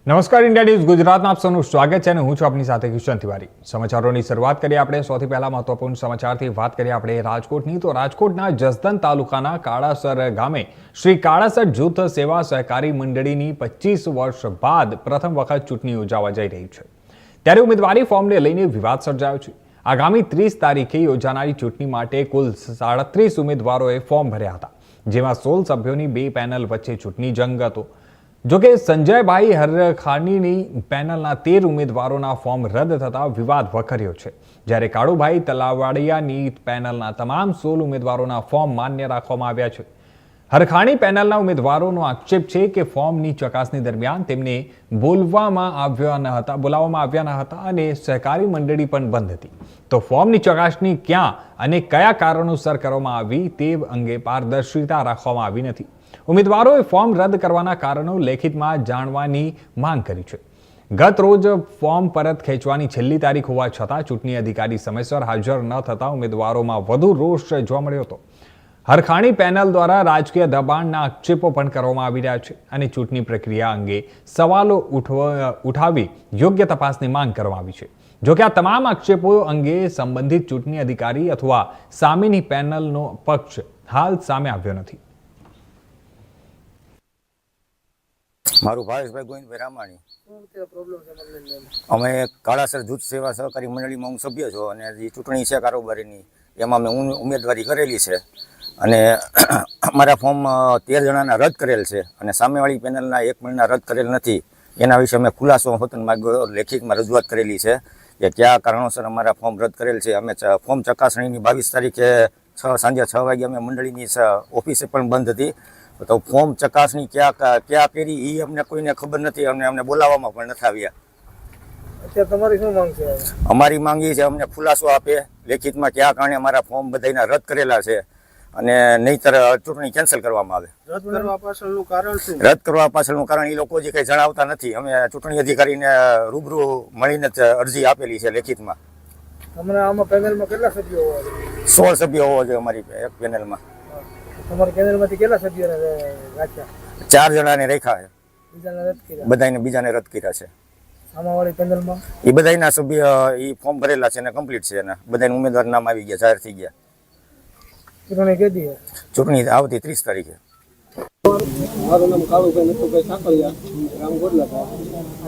નમસ્કાર India news ગુજરાતમાં આપ સૌનું સ્વાગત છે અને હું છું આપની સાથે કિશન તિવારી। સમાચારોની શરૂઆત કરીએ આપણે સૌથી પહેલા મહત્વપૂર્ણ સમાચારથી વાત કરીએ આપણે રાજકોટની। તો રાજકોટના જસદણ તાલુકાના કાળાસર ગામે શ્રી કાળાસર જૂથ સેવા સહકારી મંડળીની 25 વર્ષ બાદ પ્રથમ વખત ચૂંટણી યોજાવા જઈ રહી છે, ત્યારે ઉમેદવારી ફોર્મને લઈને વિવાદ સર્જાયો છે। આગામી 30 તારીખે યોજાનારી ચૂંટણી માટે કુલ 37 ઉમેદવારોએ ફોર્મ ભર્યા હતા, જેમાં 16 સભ્યોની 2 પેનલ વચ્ચે ચૂંટણી જંગ હતો। જોકે સંજયભાઈ હરખાણીની પેનલના 13 ઉમેદવારોના ફોર્મ રદ થતા વિવાદ વકર્યો છે, જ્યારે કાળુભાઈ તલાવાડિયાની પેનલના તમામ 16 ઉમેદવારોના ફોર્મ માન્ય રાખવામાં આવ્યા છે। હરખાણી પેનલના ઉમેદવારોનો આક્ષેપ છે કે ફોર્મની ચકાસણી દરમિયાન તેમને બોલાવવામાં આવ્યા ન હતા અને સહકારી મંડળી પણ બંધ હતી, તો ફોર્મની ચકાસણી ક્યાં અને કયા કારણોસર કરવામાં આવી તે અંગે પારદર્શિતા રાખવામાં આવી નથી। ઉમેદવારોએ ફોર્મ રદ કરવાના કારણો લેખિતમાં જાણવાની માંગ કરી છે। ગત રોજ ફોર્મ પરત ખેંચવાની છેલ્લી તારીખ હોવા છતાં ચૂંટણી અધિકારી સમયસર હાજર ન થતા ઉમેદવારોમાં વધુ રોષ જોવા મળ્યો હતો। હરખાણી પેનલ દ્વારા રાજકીય દબાણના આક્ષેપો પણ કરવામાં આવી રહ્યા છે અને ચૂંટણી પ્રક્રિયા અંગે સવાલો ઉઠાવી યોગ્ય તપાસની માંગ કરવામાં આવી છે। જોકે આ તમામ આક્ષેપો અંગે સંબંધિત ચૂંટણી અધિકારી અથવા સામેની પેનલનો પક્ષ હાલ સામે આવ્યો નથી। મારું ભાવેશભાઈ ગોવિંદભાઈ રામાણી। અમે કાળાસર જૂથ સેવા સહકારી મંડળીમાં હું સભ્ય છું અને જે ચૂંટણી છે કારોબારીની એમાં મેં ઉમેદવારી કરેલી છે અને અમારા ફોર્મ 13 જણાના રદ કરેલ છે અને સામેવાળી પેનલના 1 પણ રદ કરેલ નથી। એના વિશે અમે ખુલાસો હોતન માગ્યો, લેખિતમાં રજૂઆત કરેલી છે કે કયા કારણોસર અમારા ફોર્મ રદ કરેલ છે। અમે ફોર્મ ચકાસણીની 22 તારીખે સાંજે 6 વાગે અમે મંડળીની ઓફિસે પણ બંધ હતી, તો ફોર્મ ચકાસણી ક્યાં કરી એ અમને કોઈને ખબર નથી અને અમને બોલાવવામાં પણ નથી આવ્યા। અત્યારે તમારી શું માંગ છે? અમારી માંગ એ છે અમને ખુલાસો આપે લેખિતમાં કયા કારણે અમારા ફોર્મ બધાના રદ કરેલા છે અને નહીંતર ચૂંટણી કેન્સલ કરવામાં આવે। રદ કરવા પાછળનું કારણ શું? રદ કરવા પાછળનું કારણ એ લોકો જે કંઈ જણાવતા નથી। અમે ચૂંટણી અધિકારીને રૂબરૂ મળીને જ અરજી આપેલી છે લેખિતમાં। તમારા આમાં પેનલમાં કેટલા સભ્યો હોવા જોઈએ? 16 સભ્યો હોવા જોઈએ અમારી એક પેનલમાં। તમારી પેનલમાંથી કેટલા સભ્યોને રાખ્યા? 4 જણાને રાખ્યા છે, બીજાને રદ કર્યા? બીજાને રદ કર્યા છે। સામાવાળી પેનલમાં એ બધાના સભ્ય એ ફોર્મ ભરેલા છે અને કમ્પ્લીટ છે અને બધાને ઉમેદવાર નામ આવી ગયા, જાહેર થઈ ગયા। ચૂંટણી કેદી છે? ચૂંટણી આવતી 30 તારીખે। મારું નામ કાળુભાઈ નથુભાઈ સાકરિયા, ગામ ગોડલા।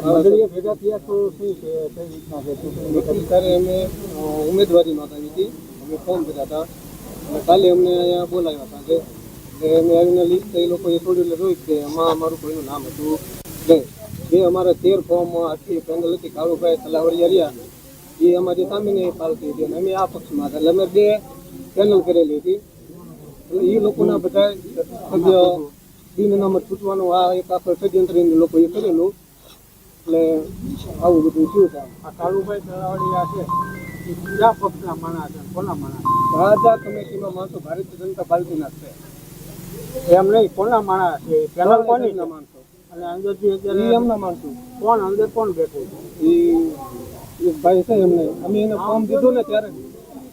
મંડળીએ ભેગા થયા તો શું છે, કઈ રીતના છે ચૂંટણી? અત્યારે અમે ઉમેદવારી નોંધાવી હતી, અમે ફોર્મ ભર્યા હતા અને કાલે અમને અહીંયા બોલાવ્યા હતા કે અમે આવીને લિસ્ટ એ લોકોએ થોડી જોઈ કે એમાં અમારું કોઈનું નામ હતું નહીં। જે અમારા 13 ફોર્મ આખી પેનલ હતી, કાળુભાઈ તલાવડિયા રહ્યા એ અમારી સામેની પાર્ટી હતી અને અમે આ પક્ષમાં હતા, એટલે અમે 2 પેનલ કરેલી હતી। એટલે એ લોકોના બધા સભ્ય બિનનામત છૂટવાનું આ એક આખો ષડયંત્ર લોકોએ કરેલું, એટલે આવું બધું થયું છે। આ કાળુભાઈ તલાવડિયા છે એ કયા પક્ષના માણસ છે, કોના માણસ? રાજા કમિટીમાં માણસો ભારતીય જનતા પાર્ટીના છે। એમ નહીં, કોના માણસ છે? પેનલ કોની માણસો અને અંદરથી અત્યારે એમના માણસો કોણ અંદર કોણ બેઠું છે? એ ભાઈ છે એમને અમે એને ફોર્મ દીધું ને ત્યારે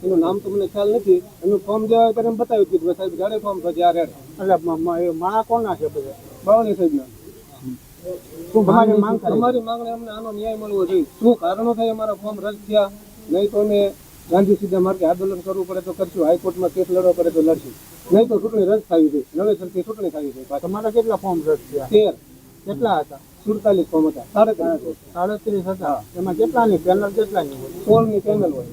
એનું નામ તો મને ખ્યાલ નથી, એનું ફોર્મ દેવા ત્યારે એમ બતાવ્યું હતું સાહેબ જ્યારે ફોર્મ તો જ્યારે એટલે માણા કોના છે બધા? બાવળી સાહેબના। શું તમારી માંગ? અમારી માંગણી અમને આનો ન્યાય મળવો જોઈએ। શું કારણો થાય અમારા ફોર્મ રદ થયા? નહીં તો અમે ગાંધી સીધા માર્ગે આંદોલન કરવું પડે તો કરશું, હાઈકોર્ટમાં કેસ લડવો પડે તો લડશું, નહીં તો ચૂંટણી રદ થવી જોઈએ, નવેસરથી ચૂંટણી થવી જોઈએ। તમારા કેટલા ફોર્મ રદ થયા? 13। કેટલા હતા? 47 ફોર્મ હતા। 37 હતા। એમાં કેટલાની પેનલ કેટલાની હોય? 16ની પેનલ હોય।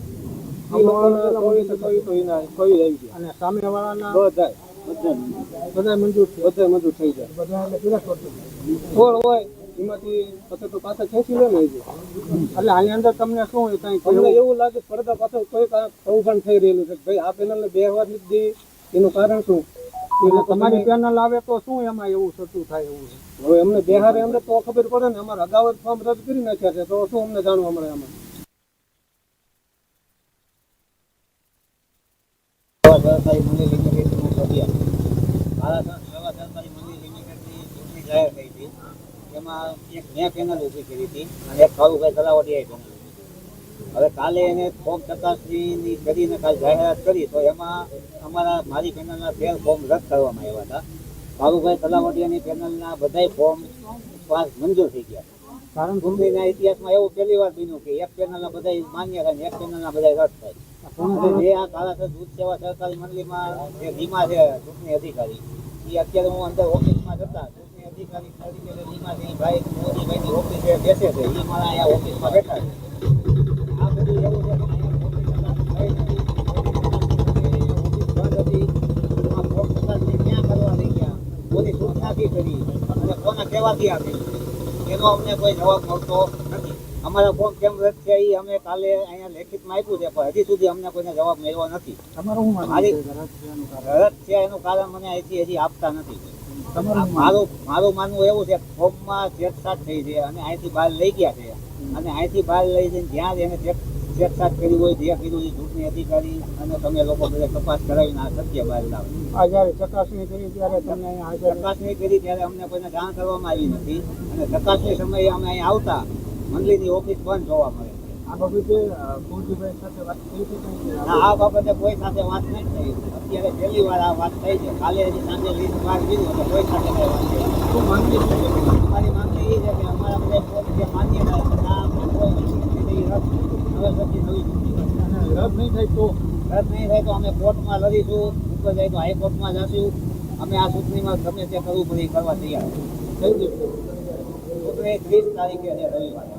અને સામે વાળાના બધા મંજૂર થઈ જાય, બધા એટલે 16 હોય એમાંથી પછી તો પાછા ખેંચી લે ને। એટલે આની અંદર તમને શું તમને એવું લાગે પડદા પાછળ કોઈ કૌભાંડ થઈ રહેલું છે? ભાઈ આ પેનલને બેહવા નથી, એનું કારણ શું? એટલે તમારી પેનલ આવે તો શું એમાં એવું થતું થાય એવું છે? હવે અમને બેહારે અમને તો ખબર પડે ને, અમારા અગાઉ ફોર્મ રદ કરી નાખ્યા છે તો શું અમને જાણવા મળે? આમાં સહકારી મંડળી લિમિટેડનું સભ્ય કાળાસર સેવા સહકારી મંડળી લિમિટેડની ચૂંટણી જાહેર થઈ હતી, એમાં એક મેં પેનલ ઊભી કરી હતી અને એક કાળુભાઈ તલાવડિયાએ પેનલ ઊભી કરી। હવે કાલે એને ફોર્મ ચકાસણીની કરીને કાલે જાહેરાત કરી તો એમાં મારી પેનલના 13 ફોર્મ રદ કરવામાં આવ્યા હતા। કાળુભાઈ તલાવડિયાની પેનલના બધાય ફોર્મ પાસ મંજૂર થઈ ગયા। ચૂંટણીના ઇતિહાસમાં એવું પહેલી વાર બન્યું કે એક પેનલના બધા માન્ય થાય ને એક પેનલના બધા રદ થાય. જે આ કાળાસર દૂધ સેવા સહકારી મંડળીમાં જે ધીમા છે ચૂંટણી અધિકારી, એ અત્યારે હું અંદર ઓફિસમાં જતા ચૂંટણી અધિકારી તરીકે જે ધીમા છે એ ભાઈ મોદીભાઈની ઓફિસે બેસે છે, એ મારા અહીંયા ઓફિસમાં બેઠા છે. આ બધું એવું છે કે અહીંયા ઓફિસ બંધ હતી, એમાં ભોગ પ્રકાશને ક્યાં કરવા લઈ ગયા, કોની સૂચનાથી કરી અને કોના કહેવાથી આપી, એનો અમને કોઈ જવાબ મળતો નથી. અમારા ફોર્મ કેમ રદ છે એ અમે કાલે અહીંયા લેખિતમાં આપ્યું છે, પણ હજી સુધી અમને કોઈને જવાબ મળ્યો નથી. મારી રદ છે એનું કારણ મને અહીંથી હજી આપતા નથી. મારું માનવું એવું છે, ફોર્મમાં છેડછાડ થઈ છે અને અહીંથી બહાર લઈ ગયા છે, અને અહીંથી બહાર લઈ જઈને જ્યાં એને છેડછાડ કરી હોય, જે કર્યું એ ચૂંટણી અધિકારી અને તમે લોકો બધા તપાસ કરાવીને આ સત્ય બહાર લાવે. આ જ્યારે ચકાસણી કરી ત્યારે તમને અહીંયા હાજર ચકાસણી કરી ત્યારે અમને કોઈને જાણ કરવામાં આવી નથી, અને ચકાસણી સમયે અમે અહીં આવતા મંડળીની ઓફિસ બંધ જોવા મળે છે. આ બાબતે કુલજીભાઈ સાથે વાત થઈ છે કંઈ? ના, આ બાબતે કોઈ સાથે વાત નહીં થઈ. અત્યારે પહેલી વાર આ વાત થઈ છે. કાલે હજી સાંજે લીસ્ટ બહાર દીધું એટલે કોઈ સાથે કઈ વાત થઈ. શું માંગણી છે? અમારી માંગણી એ છે કે અમારા બધા પોત જે માન્ય થાય છે, આ કોઈ ચૂંટણી રદ હવે પછી નવી ચૂંટણી અને રદ નહીં થાય તો રદ નહીં થાય તો અમે કોર્ટમાં લડીશું, ઉપર જાય તો હાઈકોર્ટમાં જશું. અમે આ ચૂંટણીમાં ગમે તે કરવું પડે એ કરવા તૈયાર. થઈ જશે. ચૂંટણી 30 તારીખે છે રવિવારે.